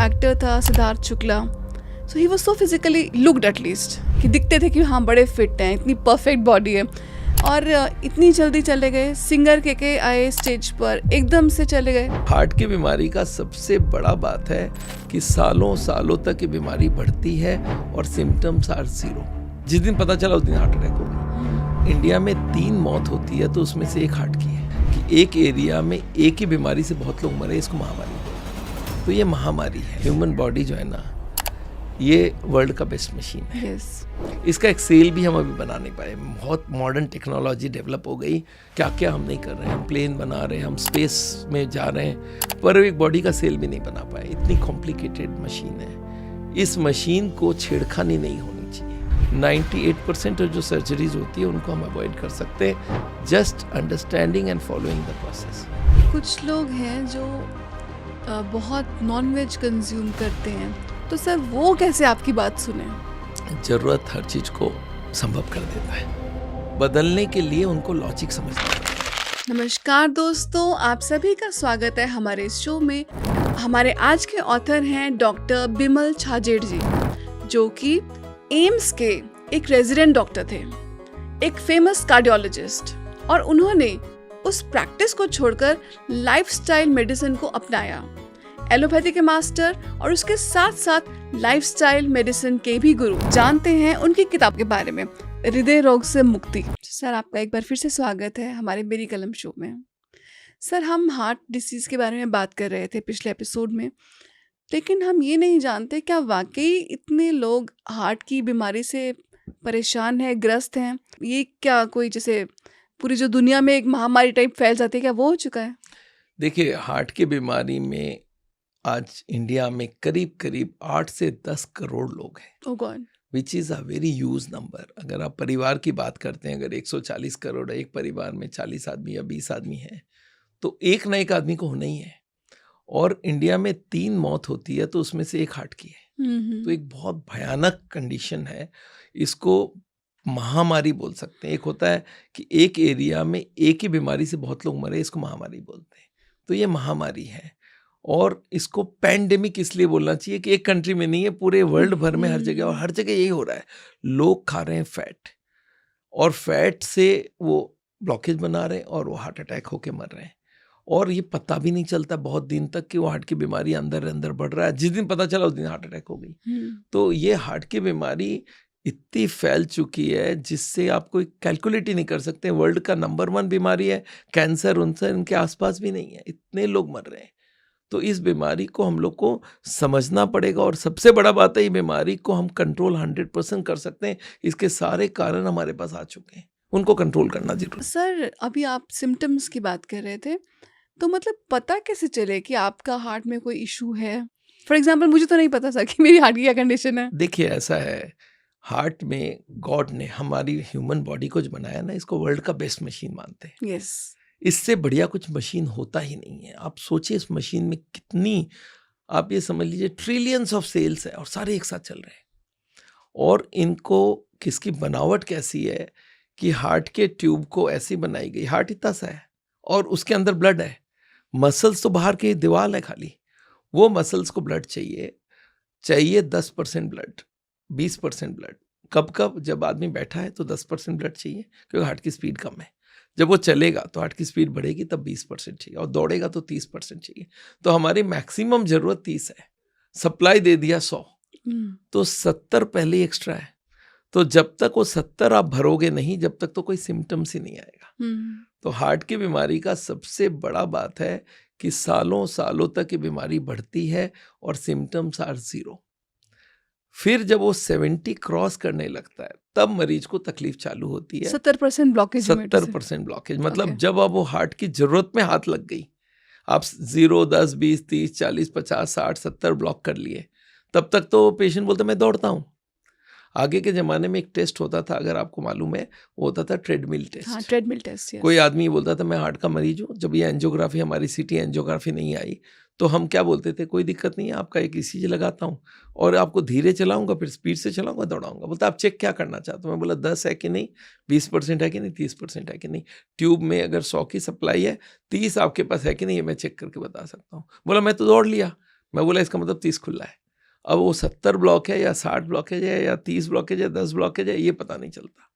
Actor था Siddharth Shukla, so he was so physically looked at least, कि दिखते थे कि हाँ बड़े फिट हैं, इतनी परफेक्ट बॉडी है, और इतनी जल्दी चले गए। सिंगर के आए स्टेज पर, एकदम से चले गए। हार्ट की बीमारी का सबसे बड़ा बात है कि सालों सालों तक ये बीमारी बढ़ती है और सिम्टम्स आर जीरो। जिस दिन पता चला उस दिन हार्ट अटैक हो गया। इंडिया में 3 मौत होती है तो उसमें से 1 हार्ट की है, कि एक एरिया में एक ही बीमारी से बहुत लोग मरे, इसको महामारी बोलते हैं। तो ये महामारी है। ह्यूमन बॉडी जो है ना, ये वर्ल्ड का बेस्ट मशीन है। इसका एक सेल भी हम अभी बना नहीं पाए। बहुत मॉडर्न टेक्नोलॉजी डेवलप हो गई, क्या क्या हम नहीं कर रहे हैं। हम प्लेन बना रहे हैं, हम स्पेस में जा रहे हैं, पर एक बॉडी का सेल भी नहीं बना पाए। इतनी कॉम्प्लिकेटेड मशीन है। इस मशीन को छेड़खानी नहीं होनी चाहिए। 98% जो सर्जरीज होती है उनको हम अवॉइड कर सकते हैं, just understanding and following the process. कुछ लोग हैं जो बहुत नॉनवेज कंज्यूम करते हैं, तो सर वो कैसे आपकी बात सुने? जरूरत हर चीज को संभव कर देता है। बदलने के लिए उनको लॉजिक समझना पड़ता है। नमस्कार दोस्तों, आप सभी का स्वागत है हमारे इस शो में। हमारे आज के ऑथर हैं डॉक्टर बिमल छाजेड़ जी, जो कि एम्स के एक रेजिडेंट डॉक्टर थे, एक फेमस कार्डियोलॉजिस्ट, और उन्होंने उस प्रैक्टिस को छोड़कर लाइफस्टाइल मेडिसिन को अपनाया। एलोपैथी के मास्टर और उसके साथ साथ लाइफस्टाइल मेडिसिन के भी गुरु। जानते हैं उनकी किताब के बारे में, हृदय रोग से मुक्ति। सर, आपका एक बार फिर से स्वागत है हमारे मेरी कलम शो में। सर, हम हार्ट डिसीज़ के बारे में बात कर रहे थे पिछले एपिसोड में, लेकिन हम ये नहीं जानते क्या वाकई इतने लोग हार्ट की बीमारी से परेशान हैं, ग्रस्त हैं। ये क्या कोई जैसे पूरी जो दुनिया में एक महामारी टाइप फैल जाती है, क्या वो हो चुका है? देखिए, हार्ट की बीमारी में आज इंडिया में करीब करीब 8 से 10 करोड़ लोग हैं। Oh god, which is a very huge number. अगर आप परिवार की बात करते हैं, अगर 140 करोड़ एक परिवार में 40 आदमी या 20 आदमी हैं, तो एक ना एक आदमी को होना ही है। और इंडिया में 3 मौत होती है तो उसमें से 1 हार्ट की है। तो एक बहुत भयानक कंडीशन है। इसको महामारी बोल सकते हैं। एक होता है कि एक एरिया में एक ही बीमारी से बहुत लोग मरे, इसको महामारी बोलते हैं। तो ये महामारी है, और इसको पैंडेमिक इसलिए बोलना चाहिए कि एक कंट्री में नहीं है, पूरे वर्ल्ड भर में हर जगह, और हर जगह यही हो रहा है। लोग खा रहे हैं फैट, और फैट से वो ब्लॉकेज बना रहे हैं और वो हार्ट अटैक होके मर रहे हैं। और ये पता भी नहीं चलता बहुत दिन तक कि वो हार्ट की बीमारी अंदर अंदर बढ़ रहा है। जिस दिन पता चला उस दिन हार्ट अटैक हो गई। तो ये हार्ट की बीमारी इतनी फैल चुकी है जिससे आप कोई कैलकुलेट ही नहीं कर सकते। वर्ल्ड का नंबर 1 बीमारी है। कैंसर उनसे इनके आसपास भी नहीं है, इतने लोग मर रहे हैं। तो इस बीमारी को हम लोग को समझना पड़ेगा, और सबसे बड़ा बात है, ये बीमारी को हम कंट्रोल 100% कर सकते हैं। इसके सारे कारण हमारे पास आ चुके हैं, उनको कंट्रोल करना जरूरी। सर, अभी आप सिम्टम्स की बात कर रहे थे, तो मतलब पता कैसे चले कि आपका हार्ट में कोई इशू है? फॉर एग्जाम्पल, मुझे तो नहीं पता था कि मेरी हार्ट की क्या कंडीशन है। देखिए, ऐसा है, हार्ट में गॉड ने हमारी ह्यूमन बॉडी को जो बनाया ना, इसको वर्ल्ड का बेस्ट मशीन मानते हैं। यस। इससे बढ़िया कुछ मशीन होता ही नहीं है। आप सोचिए, इस मशीन में कितनी, आप ये समझ लीजिए ट्रिलियंस ऑफ सेल्स है, और सारे एक साथ चल रहे हैं। और इनको किसकी बनावट कैसी है कि हार्ट के ट्यूब को ऐसी बनाई गई, हार्ट इतना सा है और उसके अंदर ब्लड है। मसल्स तो बाहर की दीवार है खाली, वो मसल्स को ब्लड चाहिए 10% ब्लड, 20% ब्लड। कब कब जब आदमी बैठा है तो 10% ब्लड चाहिए, क्योंकि हार्ट की स्पीड कम है। जब वो चलेगा तो हार्ट की स्पीड बढ़ेगी, तब 20% चाहिए, और दौड़ेगा तो 30% चाहिए। तो हमारी मैक्सिमम जरूरत 30 है, सप्लाई दे दिया 100, तो 70 पहले एक्स्ट्रा है। तो जब तक वो 70 आप भरोगे नहीं, जब तक तो कोई सिम्टम्स ही नहीं आएगा। तो हार्ट की बीमारी का सबसे बड़ा बात है कि सालों सालों तक ये बीमारी बढ़ती है और सिम्टम्स आर जीरो। फिर जब वो 70 क्रॉस करने लगता है, तब मरीज को तकलीफ चालू होती है। 70% ब्लॉकेज। 70% ब्लॉकेज मतलब जब अब वो हार्ट की जरूरत में हाथ लग गई, आप 0, 10, 20, 30, 40, 50, 60, 70 ब्लॉक कर लिए, तब तक तो पेशेंट बोलता मैं दौड़ता हूँ। आगे के ज़माने में एक टेस्ट होता था, अगर आपको मालूम है, वो होता था ट्रेडमिल टेस्ट। हाँ, ट्रेडमिल टेस्ट। कोई आदमी बोलता था मैं हार्ट का मरीज हूँ। जब ये एंजियोग्राफी, हमारी सिटी एंजियोग्राफी नहीं आई, तो हम क्या बोलते थे, कोई दिक्कत नहीं है, आपका एक ईसीजी लगाता हूँ और आपको धीरे चलाऊंगा, फिर स्पीड से चलाऊंगा, दौड़ाऊंगा। बोलता आप चेक क्या करना चाहते हो? मैं बोला 10 है कि नहीं, 20% है कि नहीं, 30% है कि नहीं। ट्यूब में अगर 100 की सप्लाई है, 30 आपके पास है कि नहीं, ये मैं चेक करके बता सकता हूँ। बोला मैं तो दौड़ लिया। मैं बोला इसका मतलब 30 खुला है। अब वो 70 ब्लॉक है या 60 ब्लॉकेज है या 30 ब्लॉकेज है 10 ब्लॉकेज है, ये पता नहीं चलता।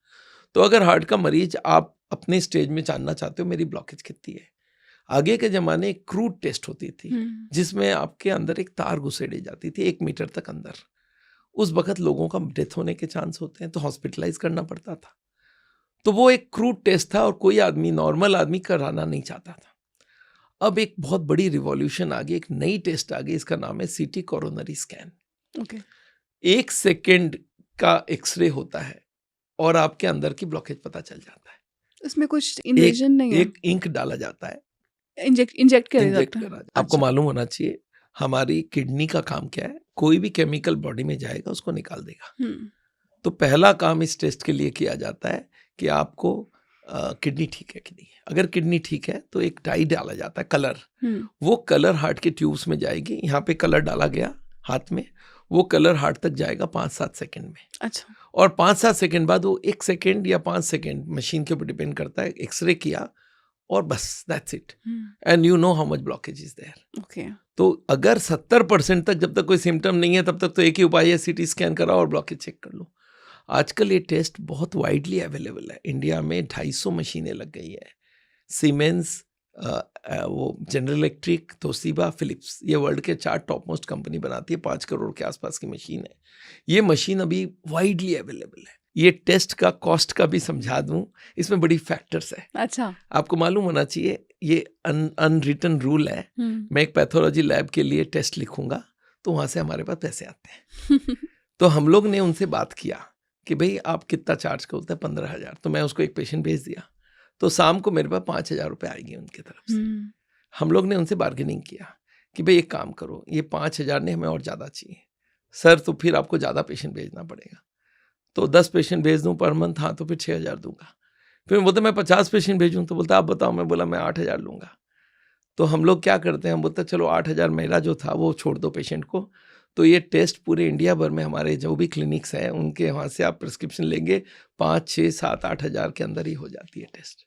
तो अगर हार्ट का मरीज आप अपने स्टेज में जानना चाहते हो मेरी ब्लॉकेज कितनी है, आगे के ज़माने एक क्रूड टेस्ट होती थी जिसमें आपके अंदर एक तार घुसेड़ी जाती थी 1 मीटर तक अंदर। उस वक्त लोगों का डेथ होने के चांस होते हैं तो हॉस्पिटलाइज करना पड़ता था। तो वो एक क्रूड टेस्ट था और कोई आदमी, नॉर्मल आदमी कराना नहीं चाहता था। अब एक बहुत बड़ी रिवॉल्यूशन आ गई, एक नई टेस्ट आ गई, इसका नाम है सीटी कोरोनरी स्कैन। ओके। 1 सेकेंड का एक्सरे होता है और आपके अंदर की ब्लॉकेज पता चल जाता है। इसमें कुछ इन्वेजन नहीं है? एक इंक डाला जाता है, इंजेक्ट करा इंजेक्ट जाता है? करा। आपको मालूम होना चाहिए हमारी किडनी का काम क्या है, कोई भी केमिकल बॉडी में जाएगा उसको निकाल देगा। तो पहला काम इस टेस्ट के लिए किया जाता है कि आपको किडनी ठीक है कि नहीं है। अगर किडनी ठीक है तो एक डाई डाला जाता है, कलर। वो कलर हार्ट के ट्यूब्स में जाएगी, यहाँ पे कलर डाला गया हाथ में, वो कलर हार्ट तक जाएगा 5-7 सेकंड में। अच्छा। और 5-7 सेकंड बाद वो 1 सेकंड या 5 सेकंड, मशीन के ऊपर डिपेंड करता है, एक्सरे किया और बस that's it, and you know how much blockage is there. Okay. तो अगर 70% तक जब तक कोई सिम्टम नहीं है तब तक तो एक ही उपाय है, सीटी स्कैन कराओ और ब्लॉकेज चेक कर लो। आजकल ये टेस्ट बहुत वाइडली अवेलेबल है। इंडिया में 250 मशीनें लग गई है। सीमेंस, वो जनरल इलेक्ट्रिक, तोशिबा, फिलिप्स, ये वर्ल्ड के 4 टॉप मोस्ट कंपनी बनाती है। 5 करोड़ के आसपास की मशीन है। ये मशीन अभी वाइडली अवेलेबल है। ये टेस्ट का कॉस्ट का भी समझा दूं, इसमें बड़ी फैक्टर्स है। अच्छा। आपको मालूम होना चाहिए, ये अनरिटन रूल है। मैं एक पैथोलॉजी लैब के लिए टेस्ट लिखूंगा तो वहां से हमारे पास पैसे आते हैं। तो हम लोग ने उनसे बात किया कि भाई आप कितना चार्ज करते हैं? 15,000। तो मैं उसको एक पेशेंट भेज दिया, तो शाम को मेरे पास 5,000 रुपये आएंगे उनकी तरफ से। हम लोग ने उनसे बार्गेनिंग किया कि भाई एक काम करो, ये 5,000 ने हमें और ज़्यादा चाहिए। सर तो फिर आपको ज़्यादा पेशेंट भेजना पड़ेगा। तो 10 पेशेंट भेज दूँ पर मंथ, हाँ तो फिर 6,000 दूंगा। फिर बोलते मैं 50 पेशेंट भेजूँ, तो बोलता आप बताओ। मैं बोला मैं 8,000 लूँगा। तो हम लोग क्या करते हैं, हम बोलते चलो 8,000 मेरा जो था वो छोड़ दो पेशेंट को। तो ये टेस्ट पूरे इंडिया भर में हमारे जो भी क्लिनिक्स हैं उनके वहाँ से आप प्रिस्क्रिप्शन लेंगे, 5, 6, 7, 8,000 के अंदर ही हो जाती है टेस्ट।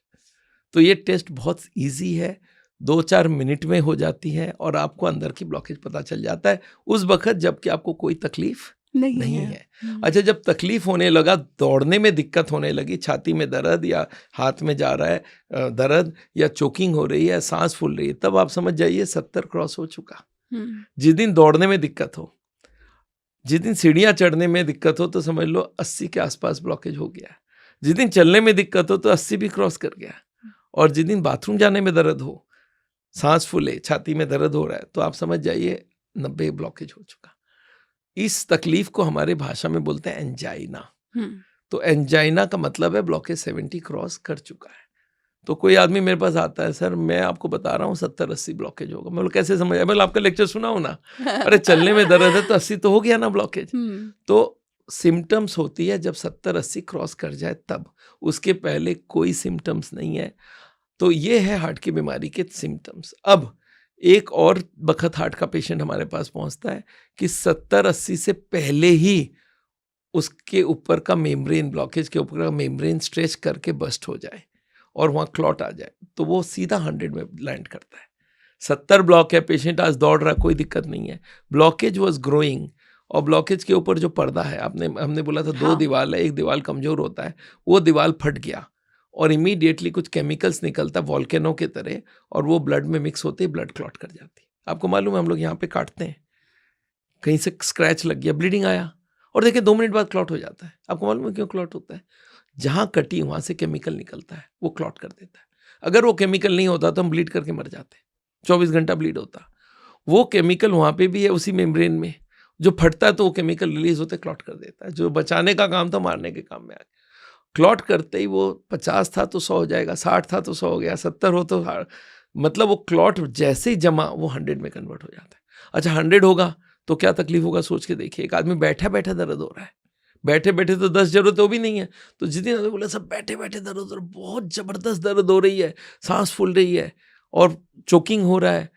तो ये टेस्ट बहुत ईजी है, 2-4 मिनट में हो जाती है और आपको अंदर की ब्लॉकेज पता चल जाता है उस वक्त जबकि आपको कोई तकलीफ नहीं है। अच्छा, जब तकलीफ होने लगा, दौड़ने में दिक्कत होने लगी, छाती में दर्द या हाथ में जा रहा है दर्द या चोकिंग हो रही है, सांस फूल रही है, तब आप समझ जाइए 70 क्रॉस हो चुका। जिस दिन दौड़ने में दिक्कत हो, जिस दिन सीढ़ियाँ चढ़ने में दिक्कत हो, तो समझ लो 80 के आसपास ब्लॉकेज हो गया। जिस दिन चलने में दिक्कत हो तो 80 भी क्रॉस कर गया। और जिस दिन बाथरूम जाने में दर्द हो, सांस फूले, छाती में दर्द हो रहा है, तो आप समझ जाइए 90 ब्लॉकेज हो चुका। इस तकलीफ को हमारे भाषा में बोलते हैं एंजाइना। तो एंजाइना का मतलब है ब्लॉकेज 70 क्रॉस कर चुका है। तो कोई आदमी मेरे पास आता है, सर मैं आपको बता रहा हूँ 70-80 ब्लॉकेज होगा। मैं बोला कैसे समझ आया? आपका लेक्चर सुना हो ना। अरे चलने में दर्द है तो 80 तो हो गया ना ब्लॉकेज। तो सिम्टम्स होती है जब 70-80 क्रॉस कर जाए तब, उसके पहले कोई सिम्टम्स नहीं है। तो ये है हार्ट की बीमारी के सिम्टम्स। अब एक और बखत हार्ट का पेशेंट हमारे पास पहुंचता है कि 70-80 से पहले ही उसके ऊपर का मेम्ब्रेन, ब्लॉकेज के ऊपर का मेम्ब्रेन स्ट्रेच करके बस्ट हो जाए और वहाँ क्लॉट आ जाए, तो वो सीधा 100 में लैंड करता है। 70 ब्लॉक है, पेशेंट आज दौड़ रहा, कोई दिक्कत नहीं है, ब्लॉकेज वॉज ग्रोइंग। और ब्लॉकेज के ऊपर जो पर्दा है, हमने बोला था 2 दीवार है, एक दीवार कमज़ोर होता है, वो दीवार फट गया और इमीडिएटली कुछ केमिकल्स निकलता वॉल्केनो के तरह और वो ब्लड में मिक्स होते ही ब्लड क्लॉट कर जाती। आपको मालूम है हम लोग यहाँ पे काटते हैं, कहीं से स्क्रैच लग गया, ब्लीडिंग आया और देखिए 2 मिनट बाद क्लॉट हो जाता है। आपको मालूम है क्यों क्लॉट होता है? जहाँ कटी वहाँ से केमिकल निकलता है, वो क्लॉट कर देता है। अगर वो केमिकल नहीं होता तो हम ब्लीड करके मर जाते, 24 घंटा ब्लीड होता। वो केमिकल वहाँ पे भी है उसी मेम्ब्रेन में, जो फटता है तो वो केमिकल रिलीज होते क्लॉट कर देता है। जो बचाने का काम था मारने के काम में आ गया। क्लॉट करते ही वो 50 था तो 100 हो जाएगा, 60 था तो 100 हो गया, 70 हो तो मतलब वो क्लॉट जैसे ही जमा वो 100 में कन्वर्ट हो जाता है। अच्छा 100 होगा तो क्या तकलीफ होगा सोच के देखिए। एक आदमी बैठा बैठा दर्द हो रहा है, बैठे बैठे तो 10 जरूरत वो भी नहीं है, तो जिस दिन बोला सब बैठे बैठे दर्द हो रहा है, बहुत जबरदस्त दर्द हो रही है, सांस फूल रही है और चोकिंग हो रहा है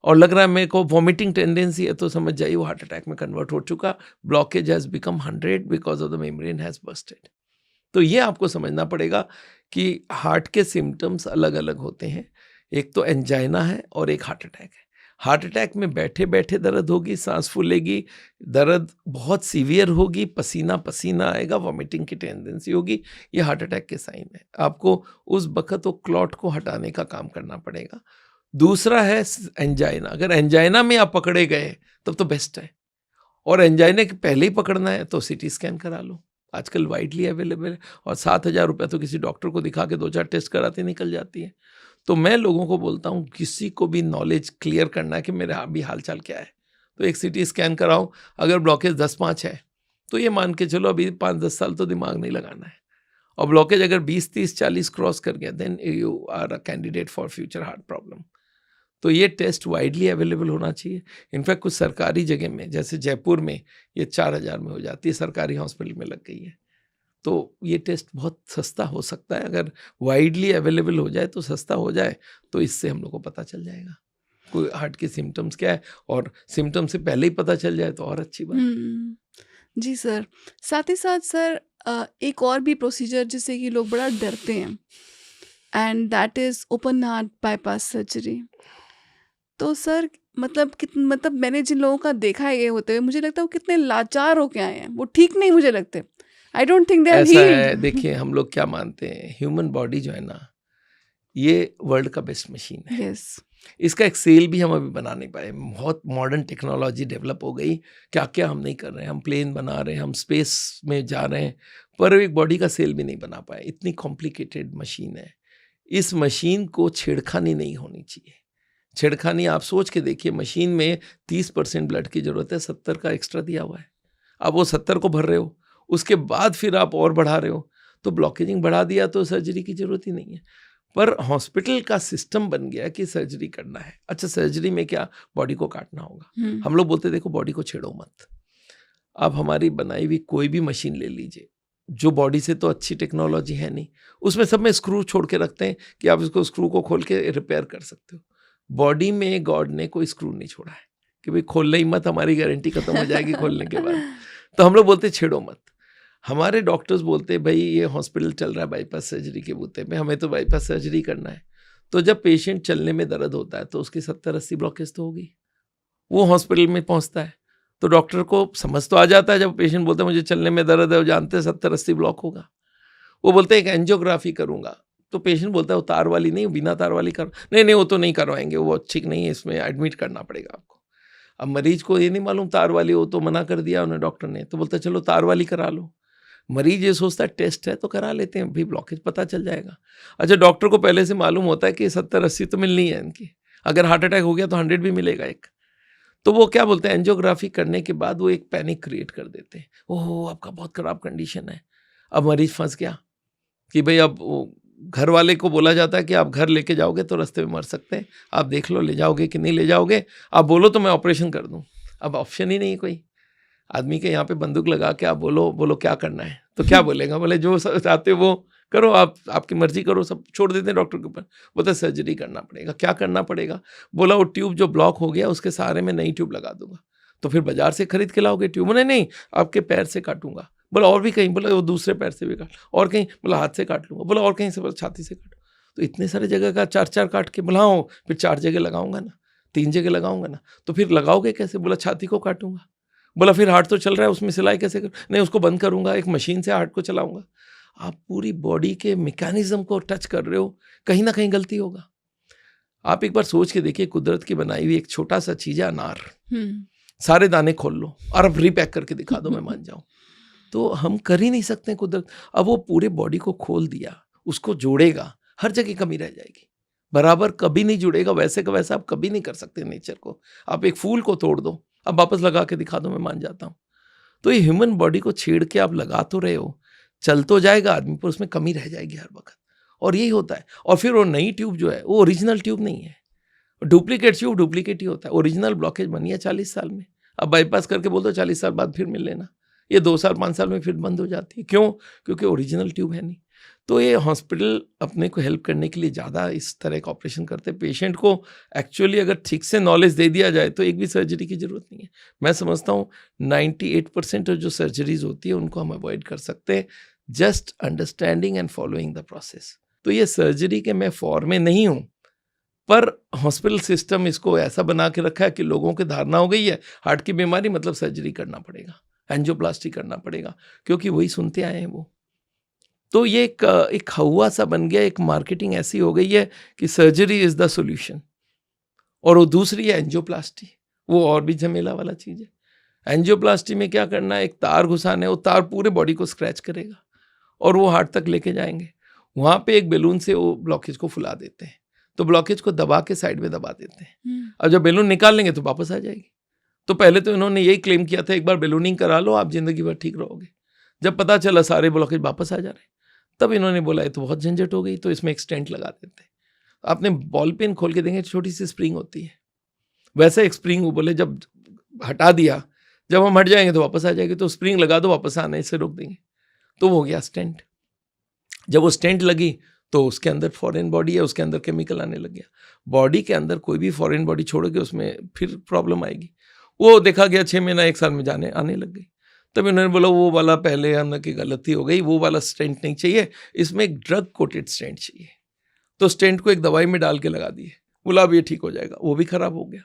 और लग रहा है मेरे को वॉमिटिंग टेंडेंसी है, तो समझ जाइए वो हार्ट अटैक में कन्वर्ट हो चुका। Blockage has become 100 because of the membrane has Busted. तो ये आपको समझना पड़ेगा कि हार्ट के सिम्टम्स अलग अलग होते हैं। एक तो एंजाइना है और एक हार्ट अटैक है। हार्ट अटैक में बैठे बैठे दर्द होगी, सांस फूलेगी, दर्द बहुत सीवियर होगी, पसीना पसीना आएगा, वॉमिटिंग की टेंडेंसी होगी, ये हार्ट अटैक के साइन है। आपको उस वक्त वो क्लॉट को हटाने का काम करना पड़ेगा। दूसरा है एंजाइना। अगर एंजाइना में आप पकड़े गए तब तो बेस्ट है, और एंजाइना के पहले ही पकड़ना है तो सीटी स्कैन करा लो, आजकल वाइडली अवेलेबल है, और 7,000 रुपये तो किसी डॉक्टर को दिखा के 2-4 टेस्ट कराते निकल जाती है। तो मैं लोगों को बोलता हूँ, किसी को भी नॉलेज क्लियर करना है कि मेरे अभी हालचाल क्या है, तो एक सीटी स्कैन कराओ। अगर ब्लॉकेज 10-5 है तो ये मान के चलो अभी 5-10 साल तो दिमाग नहीं लगाना है, और ब्लॉकेज अगर 20-30-40 क्रॉस कर गया then you are a candidate for future heart problem. तो ये टेस्ट वाइडली अवेलेबल होना चाहिए। इनफैक्ट कुछ सरकारी जगह में, जैसे जयपुर में, ये 4,000 में हो जाती है, सरकारी हॉस्पिटल में लग गई है। तो ये टेस्ट बहुत सस्ता हो सकता है, अगर वाइडली अवेलेबल हो जाए तो सस्ता हो जाए, तो इससे हम लोग को पता चल जाएगा कोई हार्ट के सिम्टम्स क्या है, और सिम्टम्स से पहले ही पता चल जाए तो और अच्छी बात। जी सर, साथ ही साथ सर एक और भी प्रोसीजर जिससे कि लोग बड़ा डरते हैं, and that is open heart bypass surgery. तो सर मतलब मैंने जिन लोगों का देखा है ये होते हुए, मुझे लगता है वो कितने लाचार होके आए हैं, वो ठीक नहीं मुझे लगते। I don't think they are ऐसा है, हील्ड। देखिए हम लोग क्या मानते हैं, ह्यूमन बॉडी जो है ना, ये वर्ल्ड का बेस्ट मशीन है। यस। इसका एक सेल भी हम अभी बना नहीं पाए। बहुत मॉडर्न टेक्नोलॉजी डेवलप हो गई, क्या क्या हम नहीं कर रहे हैं, हम प्लेन बना रहे हैं, हम स्पेस में जा रहे हैं, पर एक बॉडी का सेल भी नहीं बना पाए। इतनी कॉम्प्लिकेटेड मशीन है, इस मशीन को छेड़खानी नहीं होनी चाहिए। छेड़खानी, आप सोच के देखिए, मशीन में 30% ब्लड की जरूरत है, 70 का एक्स्ट्रा दिया हुआ है, आप वो 70 को भर रहे हो, उसके बाद फिर आप और बढ़ा रहे हो, तो ब्लॉकेजिंग बढ़ा दिया तो सर्जरी की जरूरत ही नहीं है। पर हॉस्पिटल का सिस्टम बन गया कि सर्जरी करना है। अच्छा, सर्जरी में क्या, बॉडी को काटना होगा। हम लोग बोलते देखो बॉडी को छेड़ो मत। आप हमारी बनाई हुई कोई भी मशीन ले लीजिए, जो बॉडी से तो अच्छी टेक्नोलॉजी है नहीं, उसमें सब में स्क्रू छोड़ के रखते हैं कि आप इसको स्क्रू को खोल के रिपेयर कर सकते हो। बॉडी में गॉड ने कोई स्क्रू नहीं छोड़ा है कि भाई खोलना ही मत, हमारी गारंटी खत्म हो जाएगी खोलने के बाद। तो हम लोग बोलते छेड़ो मत। हमारे डॉक्टर्स बोलते भाई ये हॉस्पिटल चल रहा है बाईपास सर्जरी के बूते पे, हमें तो बाईपास सर्जरी करना है। तो जब पेशेंट चलने में दर्द होता है तो उसकी 70-80 ब्लॉकेज तो होगी, वो हॉस्पिटल में पहुंचता है तो डॉक्टर को समझ तो आ जाता है, जब पेशेंट बोलता है मुझे चलने में दर्द है, वो जानते हैं 70-80 ब्लॉक होगा। वो बोलते हैं एक एंजियोग्राफी करूंगा, तो पेशेंट बोलता है वो तार वाली नहीं, बिना तार वाली कर, नहीं वो तो नहीं करवाएंगे, वो ठीक नहीं है, इसमें एडमिट करना पड़ेगा आपको। अब मरीज को ये नहीं मालूम तार वाली, हो तो मना कर दिया उन्हें डॉक्टर ने, तो बोलता है चलो तार वाली करा लो। मरीज ये सोचता है टेस्ट है तो करा लेते हैं, भाई ब्लॉकेज पता चल जाएगा। अच्छा, डॉक्टर को पहले से मालूम होता है कि 70-80 तो मिलनी है इनकी, अगर हार्ट अटैक हो गया तो 100 भी मिलेगा एक। तो वो क्या बोलते हैं, एंजियोग्राफी करने के बाद वो एक पैनिक क्रिएट कर देते हैं, ओहो आपका बहुत खराब कंडीशन है। अब मरीज फंस गया कि भाई, अब घर वाले को बोला जाता है कि आप घर लेके जाओगे तो रास्ते में मर सकते हैं, आप देख लो ले जाओगे कि नहीं ले जाओगे, आप बोलो तो मैं ऑपरेशन कर दूं। अब ऑप्शन ही नहीं कोई, आदमी के यहाँ पे बंदूक लगा के आप बोलो क्या करना है, तो क्या बोलेगा, बोले जो चाहते हो वो करो, आप आपकी मर्जी करो, सब छोड़ देते हैं डॉक्टर के ऊपर। बोलते सर्जरी करना पड़ेगा। क्या करना पड़ेगा, बोला वो ट्यूब जो ब्लॉक हो गया उसके सहारे में नई ट्यूब लगा दूंगा। तो फिर बाजार से खरीद के लाओगे ट्यूब? नहीं आपके पैर से काटूंगा। बोला और भी कहीं? बोला वो दूसरे पैर से भी काट, और कहीं? बोला हाथ से काट लूंगा। बोला और कहीं से? बोला छाती से काट। तो इतने सारे जगह का 4-4 काट के बुलाओ, फिर 4 जगह लगाऊंगा ना, 3 जगह लगाऊंगा ना, तो फिर लगाओगे कैसे? बोला छाती को काटूंगा। बोला फिर हार्ट तो चल रहा है, उसमें सिलाई कैसे कर? नहीं उसको बंद करूंगा, एक मशीन से हार्ट को चलाऊंगा। आप पूरी बॉडी के मैकेनिज्म को टच कर रहे हो, कहीं ना कहीं गलती होगा। आप एक बार सोच के देखिए, कुदरत की बनाई हुई एक छोटा सा चीज है अनार, सारे दाने खोल लो और अब रिपैक करके दिखा दो, मैं मान जाऊं। तो हम कर ही नहीं सकते कुदरत। अब वो पूरे बॉडी को खोल दिया, उसको जोड़ेगा, हर जगह कमी रह जाएगी, बराबर कभी नहीं जुड़ेगा। वैसे का वैसा आप कभी नहीं कर सकते नेचर को। आप एक फूल को तोड़ दो, अब वापस लगा के दिखा दो, मैं मान जाता हूँ। तो ये ह्यूमन बॉडी को छेड़ के आप लगा तो रहे हो, चल तो जाएगा आदमी, पर उसमें कमी रह जाएगी हर वक्त, और यही होता है। और फिर वो नई ट्यूब जो है वो ओरिजिनल ट्यूब नहीं है, डुप्लीकेट ट्यूब डुप्लीकेट ही होता है। ओरिजिनल ब्लॉकेज बनी है 40 साल में, अब बाईपास करके बोल दो 40 साल बाद फिर मिल लेना, ये 2 साल 5 साल में फिर बंद हो जाती है। क्यों? क्योंकि ओरिजिनल ट्यूब है नहीं। तो ये हॉस्पिटल अपने को हेल्प करने के लिए ज़्यादा इस तरह का ऑपरेशन करते हैं। पेशेंट को एक्चुअली अगर ठीक से नॉलेज दे दिया जाए तो एक भी सर्जरी की ज़रूरत नहीं है। मैं समझता हूँ 98% जो सर्जरीज होती है उनको हम अवॉइड कर सकते हैं, just understanding and following the process. तो ये सर्जरी के मैं फॉर में नहीं हूँ, पर हॉस्पिटल सिस्टम इसको ऐसा बना के रखा है कि लोगों की धारणा हो गई है हार्ट की बीमारी मतलब सर्जरी करना पड़ेगा, एंजियोप्लास्टी करना पड़ेगा, क्योंकि वही सुनते आए हैं वो। तो ये एक हवा सा बन गया, एक मार्केटिंग ऐसी हो गई है कि सर्जरी इज द सॉल्यूशन। और वो दूसरी है एंजियोप्लास्टी, वो और भी झमेला वाला चीज़ है। एंजियोप्लास्टी में क्या करना है, एक तार घुसाना है, वो तार पूरे बॉडी को स्क्रैच करेगा और वो हार्ट तक लेके जाएंगे। वहाँ पे एक बैलून से वो ब्लॉकेज को फुला देते हैं, तो ब्लॉकेज को दबा के साइड में दबा देते हैं। अब जब बैलून निकाल लेंगे तो वापस आ जाएगी। तो पहले तो इन्होंने यही क्लेम किया था एक बार बैलूनिंग करा लो आप जिंदगी भर ठीक रहोगे। जब पता चला सारे ब्लॉकेज वापस आ जा रहे, तब इन्होंने बोला ये तो बहुत झंझट हो गई, तो इसमें एक स्टेंट लगा देते हैं। आपने बॉल पेन खोल के देंगे, छोटी सी स्प्रिंग होती है, वैसा एक स्प्रिंग वो बोले जब हटा दिया, जब हम हट जाएंगे तो वापस आ जाएगी, तो स्प्रिंग लगा दो, वापस आने से रोक देंगे। तो वो हो गया स्टेंट। जब वो स्टेंट लगी तो उसके अंदर फॉरेन बॉडी है, उसके अंदर केमिकल आने लग गया। बॉडी के अंदर कोई भी फॉरेन बॉडी छोड़ोगे उसमें फिर प्रॉब्लम आएगी। वो देखा गया 6 महीना 1 साल में जाने आने लग गई। तब इन्होंने बोला वो वाला पहले हमने की गलती हो गई, वो वाला स्टेंट नहीं चाहिए, इसमें एक ड्रग कोटेड स्टेंट चाहिए। तो स्टेंट को एक दवाई में डाल के लगा दिए, बोला अब ये ठीक हो जाएगा, वो भी खराब हो गया।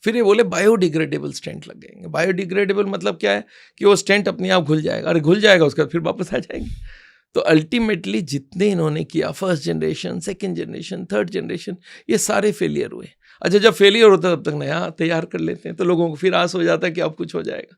फिर ये बोले बायोडिग्रेडेबल स्टेंट लग जाएंगे। बायोडिग्रेडेबल मतलब क्या है कि वो स्टेंट अपने आप घुल जाएगा, अरे घुल जाएगा उसके बाद फिर वापस आ जाएंगे। तो अल्टीमेटली जितने इन्होंने किया, first generation, second generation, third generation, ये सारे फेलियर हुए। अच्छा, जब फेलियर होता है तब तक नया तैयार कर लेते हैं, तो लोगों को फिर आस हो जाता है कि अब कुछ हो जाएगा।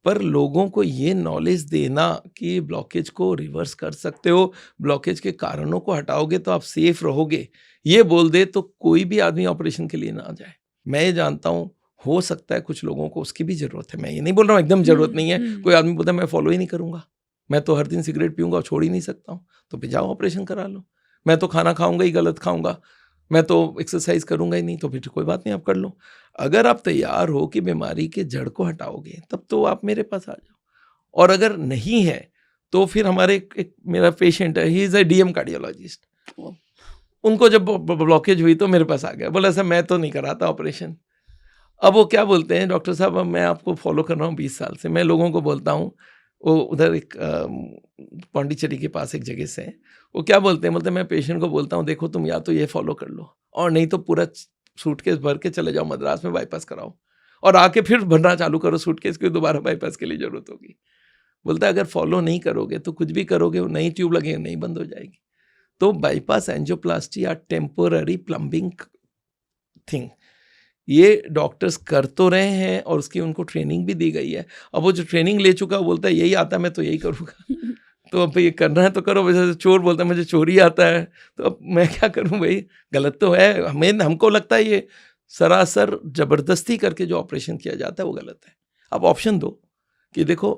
पर लोगों को ये नॉलेज देना कि ब्लॉकेज को रिवर्स कर सकते हो, ब्लॉकेज के कारणों को हटाओगे तो आप सेफ रहोगे, ये बोल दे तो कोई भी आदमी ऑपरेशन के लिए ना जाए। मैं ये जानता हूँ हो सकता है कुछ लोगों को उसकी भी ज़रूरत है, मैं ये नहीं बोल रहा हूँ एकदम ज़रूरत नहीं है। कोई आदमी बोलता है मैं फॉलो ही नहीं करूँगा, मैं तो हर दिन सिगरेट पीऊँगा और छोड़ ही नहीं सकता हूँ, तो फिर जाओ ऑपरेशन करा लो। मैं तो खाना खाऊँगा ही गलत खाऊँगा, मैं तो एक्सरसाइज करूँगा ही नहीं, तो फिर कोई बात नहीं, आप कर लो। अगर आप तैयार हो कि बीमारी के जड़ को हटाओगे तब तो आप मेरे पास आ जाओ, और अगर नहीं है तो फिर हमारे एक मेरा पेशेंट है, he is a DM cardiologist, उनको जब ब्लॉकेज हुई तो मेरे पास आ गया, बोला सर मैं तो नहीं कराता ऑपरेशन। अब वो क्या बोलते हैं, डॉक्टर साहब अब मैं आपको फॉलो कर रहा हूँ 20 साल से, मैं लोगों को बोलता हूँ, वो उधर एक पौंडीचेरी के पास एक जगह से, वो क्या बोलते हैं, मैं पेशेंट को बोलता हूँ देखो तुम या तो ये फॉलो कर लो और नहीं तो पूरा सूटकेस भर के चले जाओ मद्रास में, बाईपास कराओ और आके फिर भरना चालू करो सूटकेस, की दोबारा बाईपास के लिए ज़रूरत होगी। बोलता है अगर फॉलो नहीं करोगे तो कुछ भी करोगे वो नई ट्यूब लगेगी, नहीं बंद हो जाएगी। तो बाईपास एंजियोप्लास्टी या टेम्पोररी प्लम्बिंग थिंग, ये डॉक्टर्स कर तो रहे हैं और उसकी उनको ट्रेनिंग भी दी गई है। अब वो जो ट्रेनिंग ले चुका है बोलता है यही आता है मैं तो यही करूँगा। तो अब ये करना है तो करो, वैसे चोर बोलता है मुझे चोरी आता है, तो अब मैं क्या करूँ भाई, गलत तो है। हमको लगता है ये सरासर ज़बरदस्ती करके जो ऑपरेशन किया जाता है वो गलत है। अब ऑप्शन दो कि देखो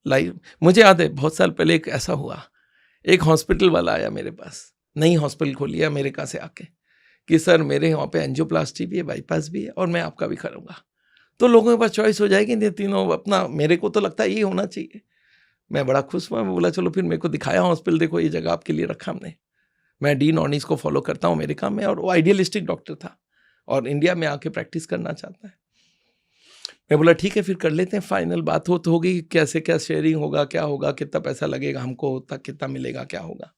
लाइव, मुझे याद है बहुत साल पहले एक ऐसा हुआ, एक हॉस्पिटल वाला आया मेरे पास, नई हॉस्पिटल खोली है अमेरिका से आके, कि सर मेरे वहाँ पे एंजियोप्लास्टी भी है, बाईपास भी है और मैं आपका भी करूँगा। तो लोगों के पास चॉइस हो जाएगी नहीं, तीनों अपना, मेरे को तो लगता है ये होना चाहिए। मैं बड़ा खुश हुआ, मैं बोला चलो, फिर मेरे को दिखाया हॉस्पिटल, देखो ये जगह आपके लिए रखा हमने। मैं डीन ऑर्निस को फॉलो करता हूँ अमेरिका में, और वो आइडियलिस्टिक डॉक्टर था और इंडिया में आके प्रैक्टिस करना चाहता है। मैं बोला ठीक है फिर कर लेते हैं, फाइनल बात हो तो होगी, कैसे क्या शेयरिंग होगा, क्या होगा, कितना पैसा लगेगा हमको, तक कितना मिलेगा, क्या होगा।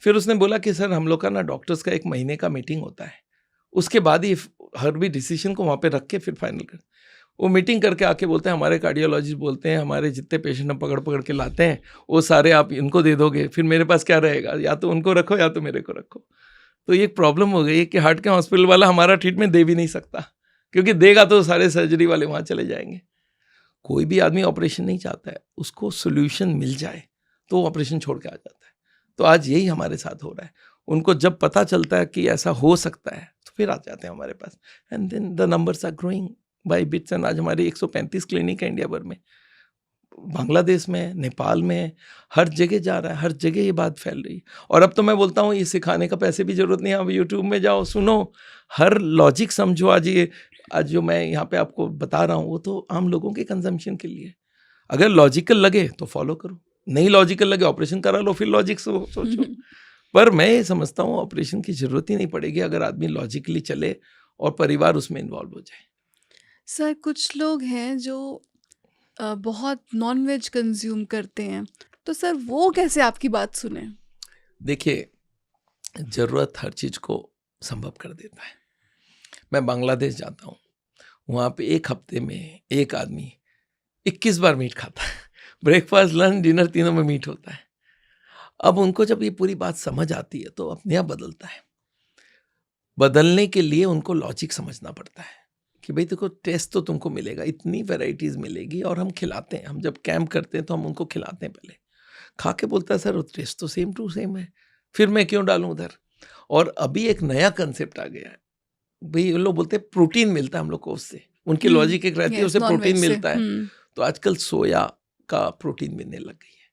फिर उसने बोला कि सर हम लोग का ना डॉक्टर्स का 1 महीने का मीटिंग होता है, उसके बाद ही हर भी डिसीजन को वहाँ पे रख के फिर फाइनल कर। वो मीटिंग करके आके बोलते हैं हमारे कार्डियोलॉजिस्ट बोलते हैं हमारे जितने पेशेंट हम पकड़ पकड़ के लाते हैं वो सारे आप इनको दे दोगे, फिर मेरे पास क्या रहेगा, या तो उनको रखो या तो मेरे को रखो। तो ये एक प्रॉब्लम हो गई कि हार्ट के हॉस्पिटल वाला हमारा ट्रीटमेंट दे भी नहीं सकता, क्योंकि देगा तो सारे सर्जरी वाले वहाँ चले जाएंगे। कोई भी आदमी ऑपरेशन नहीं चाहता है, उसको सोल्यूशन मिल जाए तो वो ऑपरेशन छोड़ के आ जाता है। तो आज यही हमारे साथ हो रहा है, उनको जब पता चलता है कि ऐसा हो सकता है तो फिर आ जाते हैं हमारे पास, and then the numbers are growing by bits and. आज हमारी 135 क्लिनिक है इंडिया भर में, बांग्लादेश में, नेपाल में, हर जगह जा रहा है, हर जगह ये बात फैल रही है। और अब तो मैं बोलता हूँ ये सिखाने का पैसे भी जरूरत नहीं है, आप यूट्यूब में जाओ, सुनो, हर लॉजिक समझो। आज जो मैं यहाँ पे आपको बता रहा हूँ वो तो आम लोगों के कंजम्पशन के लिए। अगर लॉजिकल लगे तो फॉलो करो, नहीं लॉजिकल लगे ऑपरेशन करा लो, फिर लॉजिक सोचो। पर मैं ये समझता हूँ ऑपरेशन की जरूरत ही नहीं पड़ेगी अगर आदमी लॉजिकली चले और परिवार उसमें इन्वॉल्व हो जाए। सर कुछ लोग हैं जो बहुत नॉनवेज कंज्यूम करते हैं, तो सर वो कैसे आपकी बात सुने? देखिए, ज़रूरत हर चीज़ को संभव कर देता है। मैं बांग्लादेश जाता हूँ, वहाँ पे एक हफ्ते में एक आदमी 21 बार मीट खाता है। ब्रेकफास्ट, लंच, डिनर तीनों में मीट होता है। अब उनको जब ये पूरी बात समझ आती है तो अपने आप बदलता है। बदलने के लिए उनको लॉजिक समझना पड़ता है कि भाई देखो, टेस्ट तो तुमको मिलेगा, इतनी वैरायटीज मिलेगी, और हम खिलाते हैं। हम जब कैंप करते हैं तो हम उनको खिलाते हैं। पहले खा के बोलता है सर टेस्ट तो सेम टू सेम है, फिर मैं क्यों डालूं उधर। और अभी एक नया कंसेप्ट आ गया है भाई, उन लोग बोलते हैं प्रोटीन मिलता है हम लोग को उससे, उनकी लॉजिक एक रहती है उससे प्रोटीन मिलता है। तो आजकल सोया का प्रोटीन मिलने लग गई है,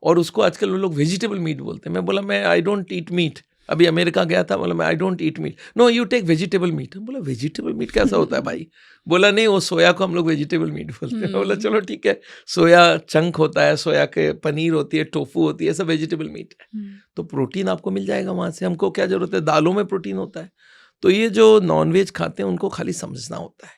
और उसको आजकल वो लोग वेजिटेबल मीट बोलते हैं। मैं बोला मैं आई डोंट ईट मीट, अभी अमेरिका गया था, बोला मैं I don't eat meat, no you take vegetable meat. बोला वेजिटेबल मीट कैसा होता है भाई? बोला नहीं, वो सोया को हम लोग वेजिटेबल मीट बोलते हैं। बोला चलो ठीक है, सोया चंक होता है, सोया के पनीर होती है, टोफू होती है, सब वेजिटेबल मीट है। तो प्रोटीन आपको मिल जाएगा वहाँ से, हमको क्या जरूरत है, दालों में प्रोटीन होता है। तो ये जो नॉनवेज खाते हैं उनको खाली समझना होता है,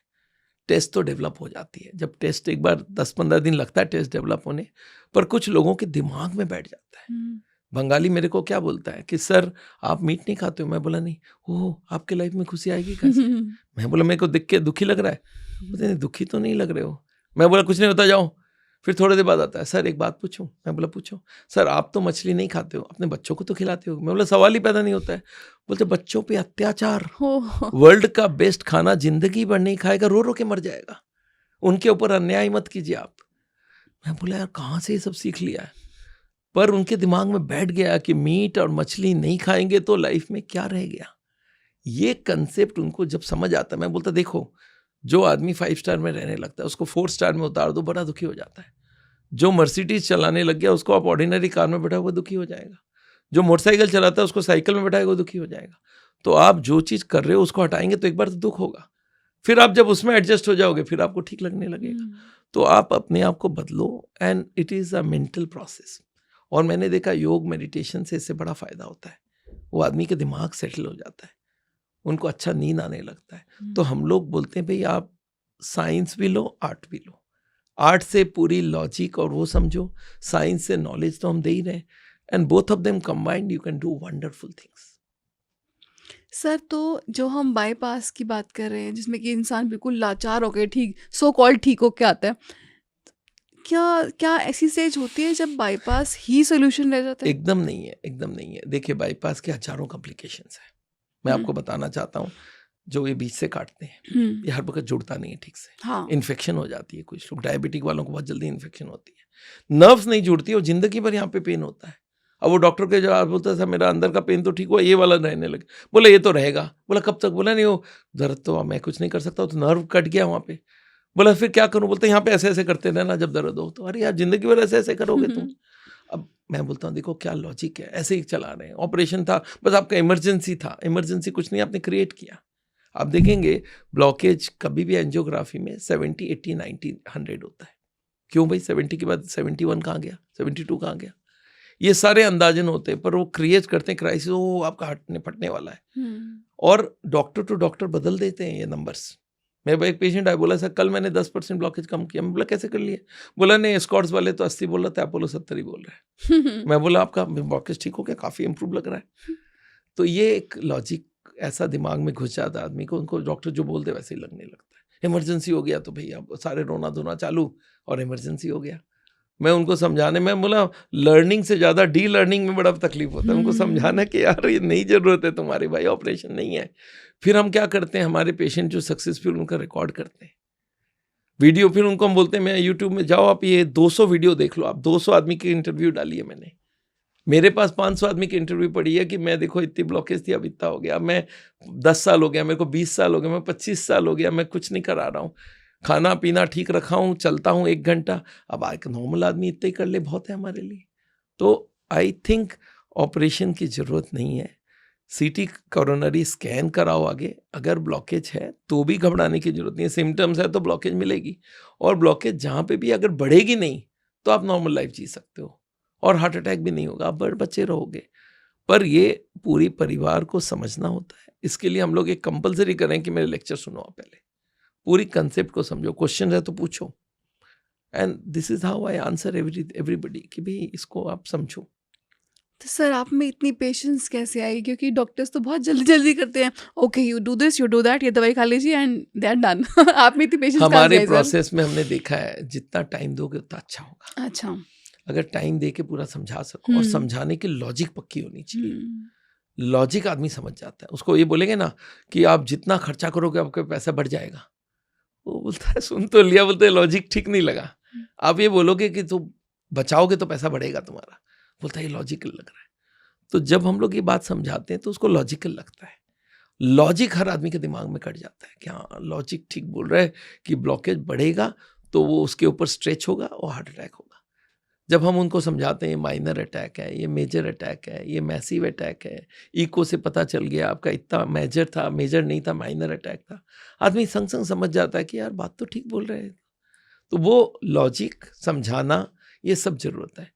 टेस्ट तो डेवलप हो जाती है। जब टेस्ट एक बार 10-15 दिन लगता है टेस्ट डेवलप होने, पर कुछ लोगों के दिमाग में बैठ जाता है। बंगाली मेरे को क्या बोलता है कि सर आप मीट नहीं खाते हो। मैं बोला नहीं। ओह आपके लाइफ में खुशी आएगी कैसे? मैं बोला मेरे को देख के दुखी लग रहा है। बोलते नहीं दुखी तो नहीं लग रहे हो। मैं बोला कुछ नहीं होता, जाओ। फिर थोड़ी देर बाद आता है, सर एक बात पूछूं? मैं बोला पूछो। सर आप तो मछली नहीं खाते हो, अपने बच्चों को तो खिलाते हो। मैं बोला सवाल ही पैदा नहीं होता है। बोलते बच्चों पे अत्याचार, वर्ल्ड का बेस्ट खाना जिंदगी भर नहीं खाएगा, रो रो के मर जाएगा, उनके ऊपर अन्याय मत कीजिए आप। मैं बोला यार कहाँ से ये सब सीख लिया है? पर उनके दिमाग में बैठ गया कि मीट और मछली नहीं खाएंगे तो लाइफ में क्या रह गया। ये कंसेप्ट उनको जब समझ आता है, मैं बोलता देखो, जो आदमी 5 स्टार में रहने लगता है उसको 4 स्टार में उतार दो, बड़ा दुखी हो जाता है। जो मर्सिडीज चलाने लग गया उसको आप ऑर्डिनरी कार में बैठा हुआ दुखी हो जाएगा। जो मोटरसाइकिल चलाता है उसको साइकिल में बैठाएगा, दुखी हो जाएगा। तो आप जो चीज़ कर रहे हो उसको हटाएंगे तो एक बार तो दुख होगा, फिर आप जब उसमें एडजस्ट हो जाओगे फिर आपको ठीक लगने लगेगा। तो आप अपने आप को बदलो, and it is a mental process. और मैंने देखा योग मेडिटेशन से इससे बड़ा फायदा होता है, वो आदमी के दिमाग सेटल हो जाता है, उनको अच्छा नींद आने लगता है। तो हम लोग बोलते हैं भाई आप साइंस भी लो, आर्ट भी लो। आर्ट से पूरी लॉजिक और वो समझो, साइंस से नॉलेज तो हम दे ही रहे हैं, and both of them combined you can do wonderful things. Sir तो जो हम बाईपास की बात कर रहे हैं जिसमें कि इंसान बिल्कुल लाचार होकर ठीक सो कॉल्ड ठीक होके आता है, क्या क्या ऐसी स्टेज होती है जब बाईपास ही सोल्यूशन रह जाता है? एकदम नहीं है, एकदम नहीं है। देखिए बाईपास के हजारों कॉम्प्लिकेशंस है। मैं आपको बताना चाहता हूँ, जो ये बीच से काटते हैं ये हर वक्त जुड़ता नहीं है ठीक से। हाँ। इन्फेक्शन हो जाती है, कुछ लोग डायबिटिक वालों को बहुत जल्दी इन्फेक्शन होती है। नर्व्स नहीं जुड़ती और जिंदगी भर यहाँ पे पेन होता है। अब वो डॉक्टर के जवाब बोलता था मेरा अंदर का पेन तो ठीक हुआ, ये वाला रहने लगे। बोला ये तो रहेगा। बोला कब तक? बोला नहीं वो दर्द तो मैं कुछ नहीं कर सकता, तो नर्व कट गया वहाँ पे। बोला फिर क्या करूँ? बोलते यहाँ पे ऐसे ऐसे करते रहना जब दर्द हो। तो अरे यार जिंदगी भर ऐसे ऐसे करोगे तुम? अब मैं बोलता हूँ देखो क्या लॉजिक है, ऐसे ही चला रहे हैं। ऑपरेशन था, बस आपका इमरजेंसी था, इमरजेंसी कुछ नहीं आपने क्रिएट किया। आप देखेंगे ब्लॉकेज कभी भी एंजियोग्राफी में 70, 80, 90, 100 होता है। क्यों भाई? 70 के बाद 71 कहाँ गया, 72 कहाँ गया? ये सारे अंदाजन होते हैं, पर वो क्रिएट करते हैं क्राइसिस, वो आपका हटने फटने वाला है। और डॉक्टर टू डॉक्टर बदल देते हैं ये नंबर्स। मेरे पास एक पेशेंट आया, बोला सर कल मैंने 10% ब्लॉकेज कम किया। मैं बोला कैसे कर लिए? बोला नहीं स्कॉट्स वाले तो 80 बोल रहा था, अपोलो 70 ही बोल रहा है। मैं बोला आपका ब्लॉकेज ठीक हो गया, काफ़ी इंप्रूव लग रहा है। तो ये एक लॉजिक ऐसा दिमाग में घुस जाता है आदमी को, उनको डॉक्टर जो बोलते वैसे ही लगने लगता है। इमरजेंसी हो गया तो भैया सारे रोना धोना चालू, और इमरजेंसी हो गया। मैं उनको समझाने में बोला लर्निंग से ज़्यादा डी लर्निंग में बड़ा तकलीफ होता है। उनको समझाना कि यार ये नहीं ज़रूरत है तुम्हारी, भाई ऑपरेशन नहीं है। फिर हम क्या करते हैं, हमारे पेशेंट जो सक्सेसफुल उनका रिकॉर्ड करते हैं वीडियो, फिर उनको हम बोलते हैं मैं यूट्यूब में जाओ आप ये 200 वीडियो देख लो। आप 200 आदमी की इंटरव्यू डाली है मैंने, मेरे पास 500 आदमी की इंटरव्यू पड़ी है कि मैं देखो इतनी ब्लॉकेज थी अब इतना हो गया, मैं 10 साल हो गया, मेरे को 20 साल हो गया, मैं 25 साल हो गया, मैं कुछ नहीं करा रहा हूँ, खाना पीना ठीक रखा हूँ, चलता हूँ 1 घंटा। अब एक नॉर्मल आदमी इतना ही कर ले बहुत है हमारे लिए। तो आई थिंक ऑपरेशन की ज़रूरत नहीं है। सीटी कोरोनरी स्कैन कराओ आगे, अगर ब्लॉकेज है तो भी घबराने की जरूरत नहीं है। सिम्टम्स है तो ब्लॉकेज मिलेगी, और ब्लॉकेज जहाँ पे भी अगर बढ़ेगी नहीं तो आप नॉर्मल लाइफ जी सकते हो, और हार्ट अटैक भी नहीं होगा, आप बचे रहोगे। पर ये पूरी परिवार को समझना होता है। इसके लिए हम लोग एक कंपलसरी करें कि मेरे लेक्चर सुनो आप, पहले पूरी कंसेप्ट को समझो, क्वेश्चन है तो पूछो, and this is how I answer everybody कि भाई इसको आप समझो। तो सर आप में इतनी पेशेंस कैसे आई? क्योंकि डॉक्टर्स तो बहुत जल्दी जल्दी करते हैं, okay you do this, you do that, ये दवाई खा लीजिए एंड दे आर डन। आप में इतनी पेशेंस कहाँ से हमारे आई सर? प्रोसेस में हमने देखा है जितना टाइम दोगे उतना अच्छा होगा। अच्छा। अगर टाइम दे के पूरा समझा सको, और समझाने की लॉजिक पक्की होनी चाहिए। लॉजिक आदमी समझ जाता है। उसको ये बोलेंगे ना कि आप जितना खर्चा करोगे आपका पैसा बढ़ जाएगा, वो बोलता है सुन तो लिया, बोलते लॉजिक ठीक नहीं लगा। आप ये बोलोगे कि तुम बचाओगे तो पैसा बढ़ेगा तुम्हारा, बोलता है ये लॉजिकल लग रहा है। तो जब हम लोग ये बात समझाते हैं तो उसको लॉजिकल लगता है। लॉजिक हर आदमी के दिमाग में कट जाता है कि हाँ लॉजिक ठीक बोल रहा है कि ब्लॉकेज बढ़ेगा तो वो उसके ऊपर स्ट्रेच होगा और हार्ट अटैक होगा। जब हम उनको समझाते हैं ये माइनर अटैक है, ये मेजर अटैक है, ये मैसिव अटैक है, इको से पता चल गया आपका इतना मेजर था, मेजर नहीं था, माइनर अटैक था, आदमी संग संग समझ जाता है कि यार बात तो ठीक बोल रहे हैं। तो वो लॉजिक समझाना ये सब जरूरत है।